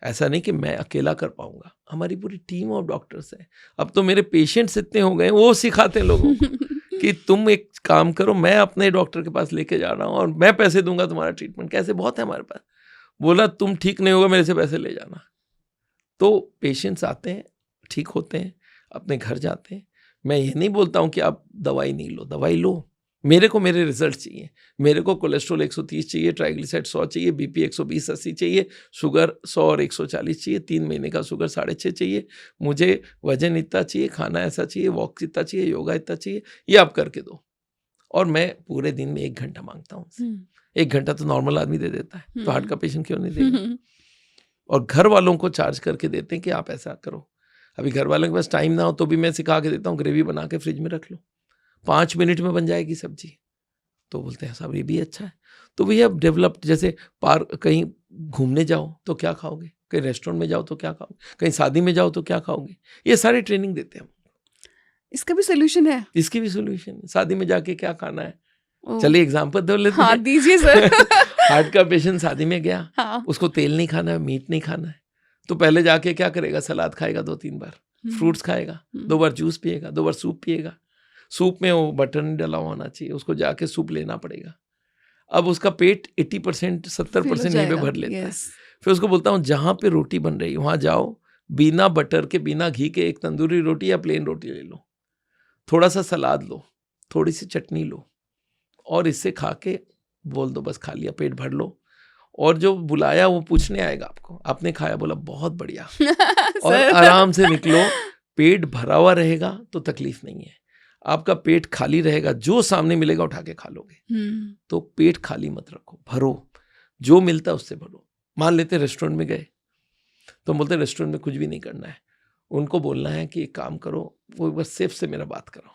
ऐसा नहीं कि मैं अकेला कर पाऊंगा, हमारी पूरी टीम ऑफ डॉक्टर्स है। अब तो मेरे पेशेंट्स इतने हो गए, वो सिखाते हैं लोगों को कि तुम एक काम करो, मैं अपने डॉक्टर के पास लेके जा रहा हूँ और मैं पैसे दूंगा तुम्हारा ट्रीटमेंट। कैसे? बहुत है हमारे पास। बोला तुम ठीक नहीं होगा मेरे से पैसे ले जाना। तो पेशेंट्स आते हैं, ठीक होते हैं, अपने घर जाते हैं। मैं ये नहीं बोलता हूँ कि आप दवाई नहीं लो, दवाई लो। मेरे को मेरे रिजल्ट चाहिए। मेरे को कोलेस्ट्रॉल 130 चाहिए, ट्राइग्लिसराइड 100 चाहिए, बीपी 120-80 चाहिए, शुगर 100 और 140 चाहिए, 3 महीने का शुगर 6.5 चाहिए, मुझे वजन इतना चाहिए, खाना ऐसा चाहिए, वॉक इतना चाहिए, योगा इतना चाहिए, ये आप करके दो। और मैं पूरे दिन में 1 घंटा मांगता हूँ। 1 घंटा तो नॉर्मल आदमी दे देता है, तो हार्ट का पेशेंट क्यों नहीं देगा? और घर वालों को चार्ज करके देते हैं कि आप ऐसा करो। अभी घर वालों के पास टाइम ना हो तो भी मैं सिखा के देता हूँ, ग्रेवी बना के फ्रिज में रख लो, 5 मिनट में बन जाएगी सब्जी। तो बोलते हैं साहब ये भी अच्छा है। तो वी हैव डेवलप्ड। जैसे पार्क, कहीं घूमने जाओ तो क्या खाओगे, कहीं रेस्टोरेंट में जाओ तो क्या खाओगे, कहीं शादी में जाओ तो क्या खाओगे, ये सारी ट्रेनिंग देते हैं हम। इसका भी सोल्यूशन है? इसकी भी सोल्यूशन है। शादी में जाके क्या खाना है, चलिए एग्जाम्पल दे लेते हैं। दीजिए सर। हार्ट का पेशेंट शादी में गया, हाँ। उसको तेल नहीं खाना है, मीट नहीं खाना है, तो पहले जाके क्या करेगा, सलाद खाएगा 2-3 बार, फ्रूट्स खाएगा, 2 बार जूस पिएगा, 2 बार सूप पिएगा। सूप में वो बटर नहीं डला होना चाहिए, उसको जाके सूप लेना पड़ेगा। अब उसका पेट 80% 70% यहीं पे भर लेता है। फिर उसको बोलता हूँ जहाँ पे रोटी बन रही है वहाँ जाओ, बिना बटर के, बिना घी के एक तंदूरी रोटी या प्लेन रोटी ले लो, थोड़ा सा सलाद लो, थोड़ी सी चटनी लो, और इससे खा के बोल दो बस खा लिया, पेट भर लो। और जो बुलाया वो पूछने आएगा आपको, आपने खाया? बोला बहुत बढ़िया। और आराम से निकलो। पेट भरा हुआ रहेगा तो तकलीफ नहीं है, आपका पेट खाली रहेगा, जो सामने मिलेगा उठा के खा लोगे। तो पेट खाली मत रखो, भरो, जो मिलता है उससे भरो। मान लेते रेस्टोरेंट में गए तो बोलते रेस्टोरेंट में कुछ भी नहीं करना है, उनको बोलना है कि एक काम करो, वो बस सेफ से मेरा बात करो,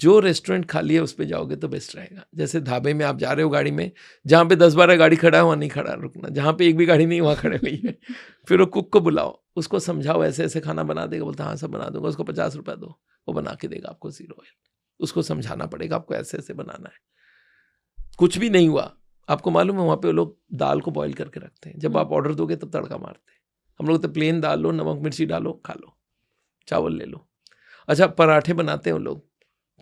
जो रेस्टोरेंट खाली है उस पर जाओगे तो बेस्ट रहेगा। जैसे ढाबे में आप जा रहे हो गाड़ी में, जहाँ पे 10-12 गाड़ी खड़ा है वहाँ नहीं खड़ा रुकना, जहाँ पे एक भी गाड़ी नहीं वहाँ खड़े हुई है। फिर वो कुक को बुलाओ, उसको समझाओ ऐसे ऐसे खाना बना देगा, बोलता हाँ सब बना दूंगा, उसको 50 रुपया दो, वो बना के देगा आपको 0 ऑयल। उसको समझाना पड़ेगा आपको ऐसे ऐसे बनाना है। कुछ भी नहीं हुआ, आपको मालूम है वहाँ पे वो लोग दाल को बॉईल करके रखते हैं, जब आप ऑर्डर दोगे तब तड़का मारते हैं। हम लोग तो प्लेन दाल लो, नमक मिर्ची डालो, खा लो, चावल ले लो। अच्छा पराठे बनाते हैं वो लोग,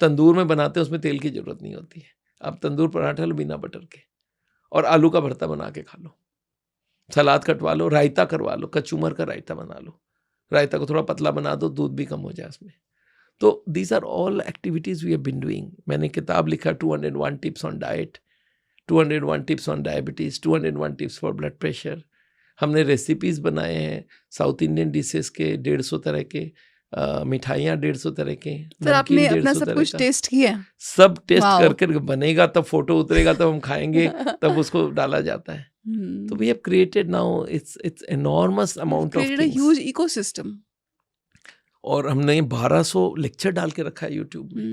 तंदूर में बनाते हैं, उसमें तेल की जरूरत नहीं होती है। आप तंदूर पराठा लो बिना बटर के, और आलू का भरता बना के खा लो, सलाद कटवा लो, रायता करवा लो, कचूमर का रायता बना लो, रायता को थोड़ा पतला बना दो, दूध भी कम हो जाए उसमें। तो these are all activities we have been doing. मैंने किताब लिखा 201 tips on diet, 201 tips on diabetes, 201 tips for blood pressure. हमने रेसिपीज़ बनाए हैं साउथ इंडियन डिशेस के 150 तरह के, मिठाइयाँ 150 तरह के। सर आपने अपना सब कुछ टेस्ट किया? सब टेस्ट करके बनेगा, तब फोटो उतरेगा, तब हम खाएंगे, तब उसको डाला जाता है। तो we have created now it's enormous amount of things, huge ecosystem. और हमने 1200 लेक्चर डाल के रखा है यूट्यूब में।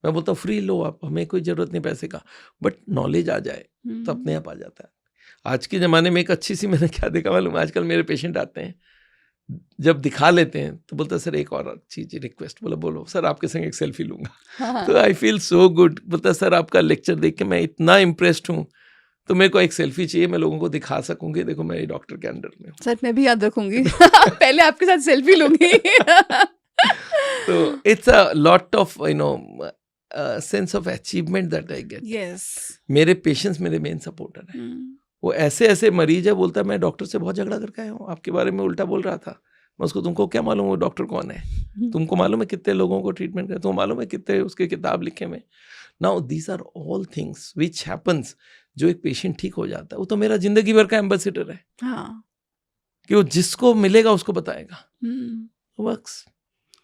मैं बोलता हूँ फ्री लो आप, हमें कोई जरूरत नहीं पैसे का, बट नॉलेज आ जाए तो अपने आप आ जाता है। आज के ज़माने में एक अच्छी सी मैंने क्या देखा मालूम, आजकल मेरे पेशेंट आते हैं, जब दिखा लेते हैं तो बोलता है सर एक और चीज़ रिक्वेस्ट। बोला बोलो सर, आपके संग एक सेल्फी लूंगा। तो आई फील सो गुड। बोलता है सर आपका लेक्चर देख के मैं इतना इम्प्रेस्ड हूँ, तो मेरे को एक सेल्फी चाहिए, मैं लोगों को दिखा सकूंगी, देखो मैं डॉक्टर के अंडर में हूँ। सर मैं भी याद रखूंगी। पहले आपके साथ सेल्फी लूंगी। तो it's a lot of sense of achievement that I get. Yes, मेरे पेशेंट्स मेरे मेन सपोर्टर हैं। वो ऐसे ऐसे मरीज है, बोलता है मैं डॉक्टर से बहुत झगड़ा करके आया हूँ, आपके बारे में उल्टा बोल रहा था, मैं उसको, तुमको क्या मालूम वो डॉक्टर कौन है, तुमको मालूम है कितने लोगों को ट्रीटमेंट करे, तुमको मालूम है कितने उसके किताब लिखे में। Now these are all things which happens. जो एक पेशेंट ठीक हो जाता है वो तो मेरा जिंदगी भर का एम्बेसडर है। हाँ। कि वो जिसको मिलेगा उसको बताएगा। वर्क्स।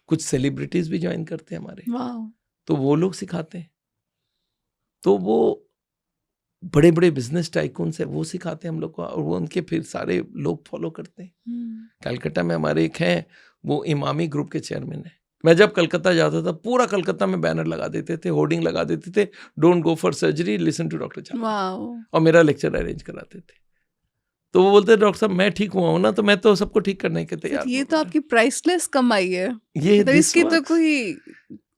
कुछ सेलिब्रिटीज भी ज्वाइन करते हैं हमारे, तो वो लोग सिखाते हैं। तो वो बड़े बड़े बिजनेस टाइकून्स है, वो सिखाते हैं हम लोग को, और वो उनके फिर सारे लोग फॉलो करते हैं। कलकत्ता में हमारे एक हैं, वो इमामी ग्रुप के चेयरमैन है। मैं जब कलकत्ता जाता था पूरा कलकत्ता में बैनर लगा देते थे, होर्डिंग लगा देते थे, don't go for surgery, listen to doctor चाचा, और मेरा लेक्चर अरेंज कराते थे। तो वो बोलते डॉक्टर साहब मैं ठीक हुआ हूँ ना, तो मैं तो सबको ठीक करने के तैयार। ये तो आपकी प्राइसलेस कमाई है, ये तो इसकी तो कोई,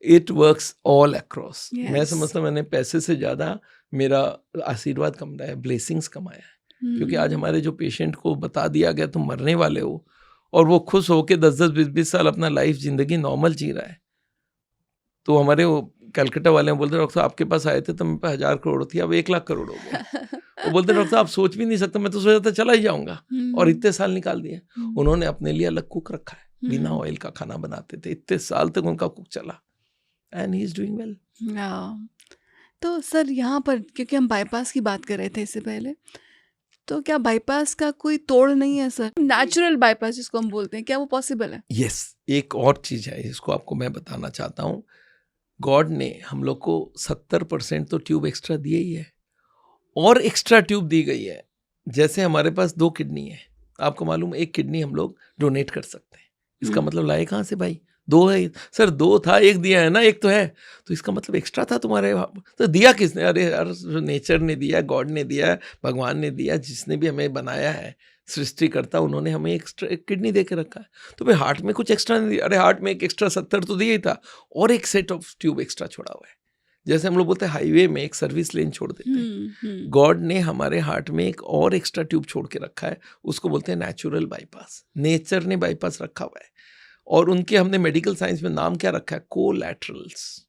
इट वर्क्स ऑल अक्रॉस। मैं समझता हूँ मैंने पैसे से ज्यादा मेरा आशीर्वाद कमाया है, ब्लेसिंग्स कमाया है। क्योंकि आज हमारे जो पेशेंट को बता दिया गया तुम मरने वाले हो, और वो खुश होके 10-10, 20-20 साल अपना लाइफ जिंदगी नॉर्मल जी रहा है। तो हमारे वो कलकत्ता वाले बोलते डॉक्टर साहब आपके पास आए थे तो मेरे पास 1000 करोड़ थी, अब 1 लाख करोड़ हो गया। वो बोलते डॉक्टर साहब आप सोच भी नहीं सकते, मैं तो सोचा था चला ही जाऊंगा, और इतने साल निकाल दिए। उन्होंने अपने लिए अलग कुक रखा है, बिना ऑयल का खाना बनाते थे, इतने साल तक उनका कुक चला, and he is doing well. तो सर यहाँ पर क्योंकि हम बाईपास की बात कर रहे थे इससे पहले, तो क्या बाईपास का कोई तोड़ नहीं है सर? नेचुरल बाईपास जिसको हम बोलते हैं, क्या वो पॉसिबल है? यस, एक और चीज है इसको आपको मैं बताना चाहता हूँ। गॉड ने हम लोग को 70% तो ट्यूब एक्स्ट्रा दिए ही है, और एक्स्ट्रा ट्यूब दी गई है। जैसे हमारे पास 2 किडनी है, आपको मालूम है 1 किडनी हम लोग डोनेट कर सकते हैं। इसका मतलब लाए कहाँ से भाई? 2 है सर, 2 था, 1 दिया है ना, 1 तो है, तो इसका मतलब एक्स्ट्रा था तुम्हारे। तो दिया किसने? अरे यार नेचर ने दिया, गॉड ने दिया, भगवान ने दिया, जिसने भी हमें बनाया है सृष्टिकर्ता, उन्होंने हमें एक्स्ट्रा 1 किडनी दे के रखा है। तो भाई हार्ट में कुछ एक्स्ट्रा नहीं दिया? अरे हार्ट में एक एक्स्ट्रा 70 तो दिया ही था, और 1 सेट ऑफ ट्यूब एक्स्ट्रा छोड़ा हुआ है। जैसे हम लोग बोलते हैं हाईवे में एक सर्विस लेन छोड़ देते हैं, गॉड ने हमारे हार्ट में एक और एक्स्ट्रा ट्यूब छोड़ के रखा है, उसको बोलते हैं नेचुरल बाईपास। नेचर ने बाईपास रखा हुआ है, और उनके हमने मेडिकल साइंस में नाम क्या रखा है? Collaterals,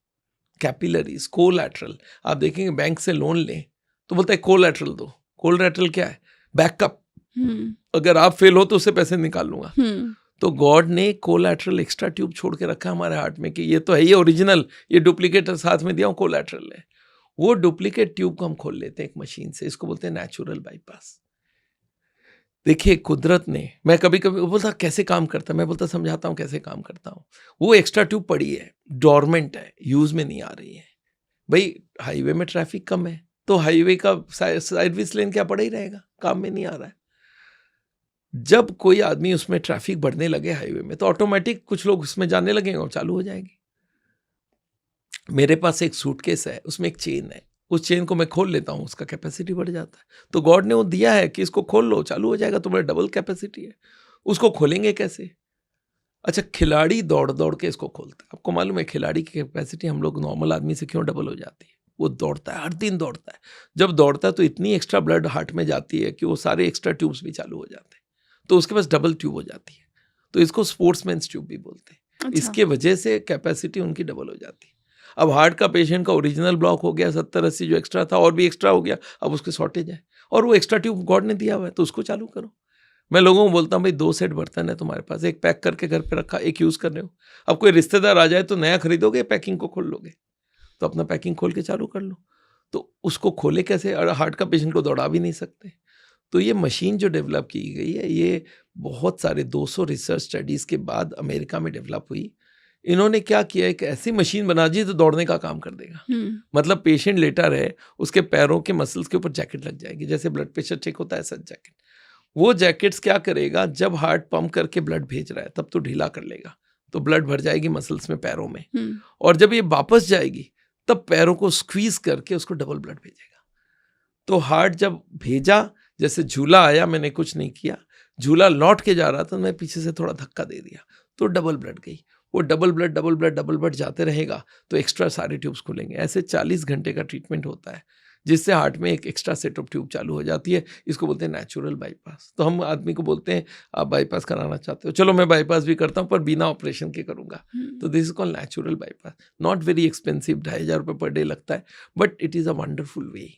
capillaries, collateral. आप देखेंगे बैंक से लोन लें तो बोलता है कोलैटरल दो। कोलैटरल क्या है? बैकअप, अगर आप फेल हो तो उससे पैसे निकाल लूंगा। तो गॉड ने कोलैटरल एक्स्ट्रा ट्यूब छोड़ के रखा है हमारे हार्ट में, कि ये तो है ये ओरिजिनल, ये डुप्लीकेट साथ में दिया हूँ कोलैटरल है। वो डुप्लीकेट ट्यूब को हम खोल लेते हैं एक मशीन से, इसको बोलते हैं नेचुरल बाईपास। देखिए कुदरत ने, मैं कभी कभी बोलता कैसे काम करता है, मैं बोलता समझाता हूँ कैसे काम करता हूँ। वो एक्स्ट्रा ट्यूब पड़ी है, डोरमेंट है, यूज में नहीं आ रही है। भाई हाईवे में ट्रैफिक कम है, तो हाईवे का सर्विस लेन क्या पड़ा ही रहेगा, काम में नहीं आ रहा है। जब कोई आदमी उसमें ट्रैफिक बढ़ने लगे हाईवे में, तो ऑटोमेटिक कुछ लोग उसमें जाने लगेंगे और चालू हो जाएगी। मेरे पास एक सूटकेस है, उसमें एक चेन है, उस चेन को मैं खोल लेता हूँ, उसका कैपेसिटी बढ़ जाता है। तो गॉड ने वो दिया है कि इसको खोल लो, चालू हो जाएगा, तुम्हारा डबल कैपेसिटी है। उसको खोलेंगे कैसे? अच्छा, खिलाड़ी दौड़ दौड़ के इसको खोलता है। आपको मालूम है खिलाड़ी की कैपेसिटी हम लोग नॉर्मल आदमी से क्यों डबल हो जाती है? वो दौड़ता है, हर दिन दौड़ता है। जब दौड़ता है तो इतनी एक्स्ट्रा ब्लड हार्ट में जाती है कि वो सारे एक्स्ट्रा ट्यूब्स भी चालू हो जाते हैं, तो उसके पास डबल ट्यूब हो जाती है। तो इसको स्पोर्ट्समैन्स ट्यूब भी बोलते हैं। अच्छा। इसके वजह से कैपेसिटी उनकी डबल हो जाती है। अब हार्ट का पेशेंट का ओरिजिनल ब्लॉक हो गया, 70-80 जो एक्स्ट्रा था और भी एक्स्ट्रा हो गया, अब उसके शॉर्टेज है, और वो एक्स्ट्रा ट्यूब गॉड ने दिया हुआ है, तो उसको चालू करो। मैं लोगों को बोलता हूँ भाई 2 सेट बर्तन है तुम्हारे पास, एक पैक करके घर पे रखा, एक यूज कर रहे हो। अब कोई रिश्तेदार आ जाए तो नया खरीदोगे, पैकिंग को खोल लोगे? तो अपना पैकिंग खोल के चालू कर लो। तो उसको खोले कैसे? और हार्ट का पेशेंट को दौड़ा भी नहीं सकते। तो ये मशीन जो डेवलप की गई है, ये बहुत सारे 200 रिसर्च स्टडीज के बाद अमेरिका में डेवलप हुई। इन्होंने क्या किया, एक ऐसी मशीन बना दी तो दौड़ने का काम कर देगा। मतलब पेशेंट लेटा रहे, उसके पैरों के मसल्स के ऊपर जैकेट लग जाएगी, जैसे ब्लड प्रेशर चेक होता है ऐसा जैकेट। वो जैकेट्स क्या करेगा, जब हार्ट पंप करके ब्लड भेज रहा है तब तो ढीला कर लेगा, तो ब्लड भर जाएगी मसल्स में, पैरों में, और जब ये वापस जाएगी तब पैरों को स्क्वीज करके उसको डबल ब्लड भेजेगा। तो हार्ट जब भेजा, जैसे झूला आया, मैंने कुछ नहीं किया, झूला लौट के जा रहा था, मैं पीछे से थोड़ा धक्का दे दिया तो डबल ब्लड गई। वो डबल ब्लड जाते रहेगा तो एक्स्ट्रा सारे ट्यूब्स खुलेंगे। ऐसे 40 घंटे का ट्रीटमेंट होता है, जिससे हार्ट में एक एक्स्ट्रा सेट ऑफ ट्यूब चालू हो जाती है। इसको बोलते हैं नेचुरल बाईपास। तो हम आदमी को बोलते हैं आप बाईपास कराना चाहते हो, चलो मैं बाईपास भी करता हूँ पर बिना ऑपरेशन के करूँगा। तो this is called natural bypass. Not very expensive, 2500 रुपये पर डे लगता है, but it is a wonderful वे।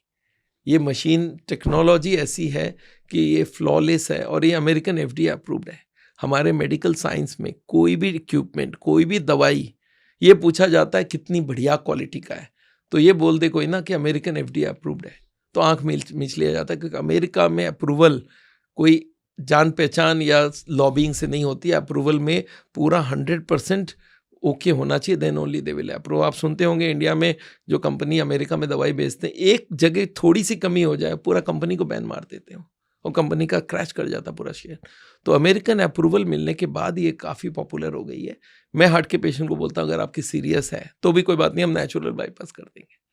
ये मशीन टेक्नोलॉजी ऐसी है कि ये फ्लॉलेस है, और ये अमेरिकन FDA अप्रूव्ड है। हमारे मेडिकल साइंस में कोई भी इक्विपमेंट, कोई भी दवाई, ये पूछा जाता है कितनी बढ़िया क्वालिटी का है, तो ये बोल दे कोई ना कि अमेरिकन FDA अप्रूव्ड है, तो आंख मीच लिया जाता है, क्योंकि अमेरिका में अप्रूवल कोई जान पहचान या लॉबिंग से नहीं होती है। अप्रूवल में पूरा 100% ओके होना चाहिए, then only they will approve. आप सुनते होंगे इंडिया में जो कंपनी अमेरिका में दवाई बेचते हैं, एक जगह थोड़ी सी कमी हो जाए पूरा कंपनी को बैन मार देते हो और कंपनी का क्रैश कर जाता पूरा शेयर। तो अमेरिकन अप्रूवल मिलने के बाद ये काफ़ी पॉपुलर हो गई है। मैं हार्ट के पेशेंट को बोलता हूँ अगर आपकी सीरियस है तो भी कोई बात नहीं, हम नेचुरल बाईपास कर देंगे।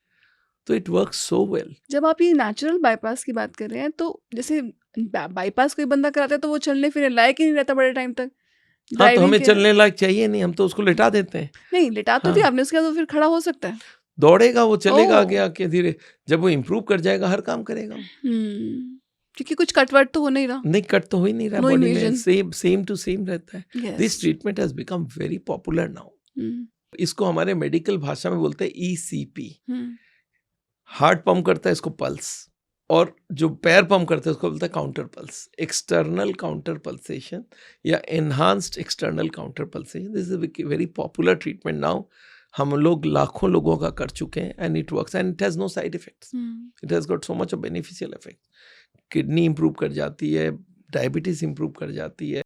तो इट वर्क सो वेल। जब आप ये नेचुरल बाईपास की बात कर रहे हैं, तो जैसे बाईपास कोई बंदा कराता है तो वो चलने फिरने लायक ही नहीं रहता बड़े टाइम तक। हाँ, तो ड्राइविंग हमें के चलने लायक चाहिए नहीं, हम तो उसको लिटा देते हैं। नहीं, लिटा तो हाँ। दिया आपने, उसके बाद वो फिर खड़ा हो सकता है। दौड़ेगा, वो चलेगा ओह! आगे आके धीरे, जब वो इम्प्रूव कर जाएगा हर काम करेगा। क्योंकि कुछ कटवट तो हो नहीं रहा। नहीं, कट तो हो ही नहीं रहा, No बॉडी में invasion. सेम टू सेम रहता है। Yes. This treatment has become very popular now. Hmm, इसको हमारे मेडिकल भाषा में बोलते हैं ECP। हम्म, हार्ट पंप करता है इसको पल्स, और जो पैर पंप करता है उसको बोलता है counter pulse, external counter pulsation या enhanced external counter pulsation. This is very popular treatment now. हम लोग लाखों लोगों का कर चुके हैं and it works and it has no side effects. It has got so much of beneficial effect. Kidney improve कर जाती है, डायबिटीज इंप्रूव कर जाती है।